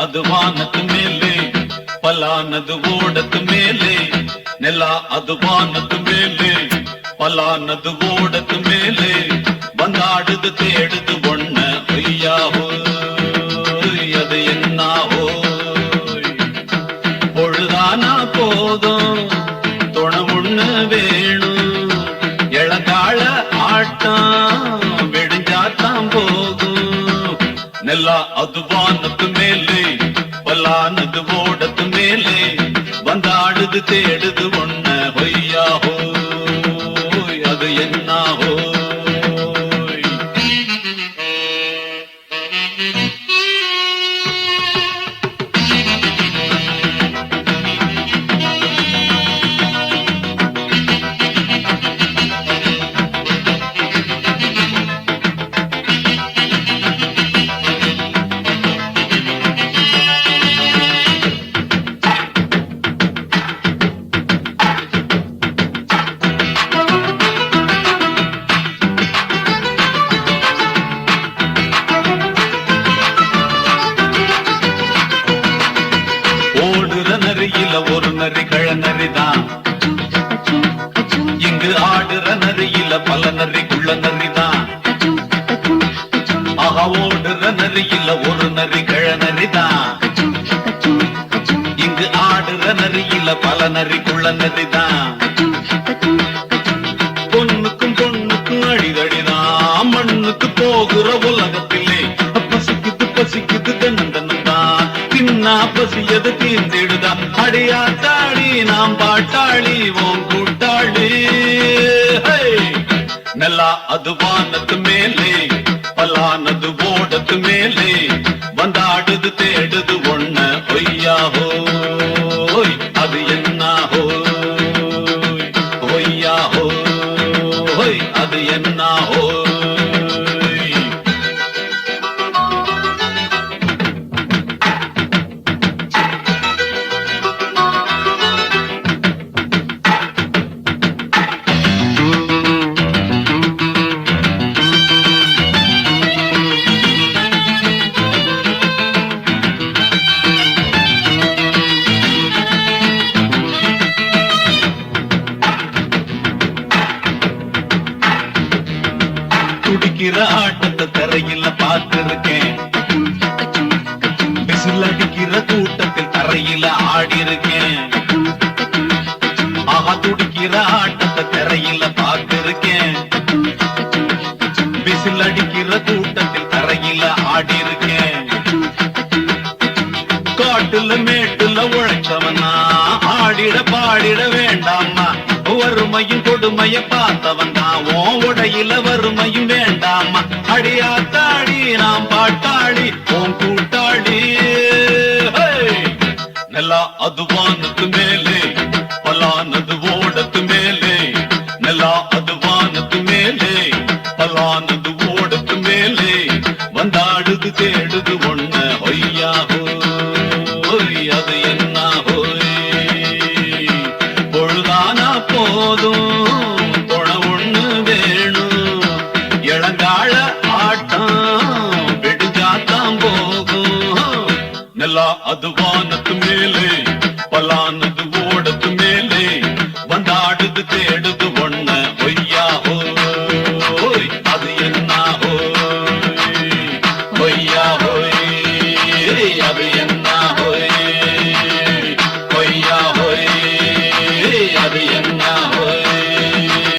ಅದು ವಾನದ ಮೇಲೆ, ಪಲಾನದು ಓಡದ ಮೇಲೆ. ನೆಲ ಅದು ವಾನದ ಮೇಲೆ, பலானது ஓடத்து மேலே. வந்தாடுது தேடுது ஒண்ண ஐயாவோ, அது என்னாவோ. பொழுதானா போதும் துணை ஒண்ணு வேணும். இளங்கால ஆட்டம் விடிஞ்சாத்தான் போகும். நெல்லா அது வானத்து மேலே, பலானது ஓடத்து மேலே. வந்தாடுது தேடுது ஒண்ண ஐயாவோ, அது என்னாவோ. ஒரு நரி கழ நரிதான், இங்கு ஆடுற நரியில பல நரி குள்ள நரிதான். ஆக ஓடுற நரியில ஒரு நரி கழ நரிதான், இங்கு ஆடுற நரியில பல நரி குள்ள நரிதான். பொண்ணுக்கும் பொண்ணுக்கும் அடிதடிதான், மண்ணுக்கு போகிற உலகத்திலே. பசிக்குது பசிக்குது தன்னந்தனதான், தின்னா பசியது தீர்ந்திடுதா. அடியாத்தாடி நாம் பாட்டாளி ஓம் கூட்டாளி. நெல்லா அது வானத்து மேலே, பலானது ஓடத்து மேலே. வந்தாடுது தேடுது ஒண்ண ஒய்யாஹோ, அது என்னாஹோ ஒய்யாஹோ, அது என்னாஹோ. துடிக்கிற ஆட்டத்தை தரையில பார்த்திருக்கேன், விசில் அடிக்கிற கூட்டத்தில் தரையில ஆடி இருக்கேன். ஆஹா துடிக்கிற ஆட்டத்தை தரையில பார்த்திருக்கேன், விசில் அடிக்கிற கூட்டத்தில் தரையில ஆடி இருக்கேன். காட்டுல மேட்டுல உழைச்சவனா ஆடிட பாடிட வேண்டாமா. வறுமையும் கொடுமைய பார்த்தவன் தான், ஓ உடையில வறுமையும் வேண்டாமா. அடியாத்தாடி நாம் பாட்டாளி ஓம் கூட்டாளி. நெல்லா அது வானத்து மேலே, பலானது ஓடத்து மேலே. நெல்லா அது வானத்து மேலே, பலானது ஓடத்து மேலே. வந்தாடுது தேடுது ஒண்ண ஒய்யாஹோ, அது என்னாஹோ. பொழுதானா போதும் துணை ஒண்ணு வேணும். இளங்கால ஆட்டம் விடிஞ்சாத்தான் போகும். நெல்லா அது வானத்து மேலே, பலானது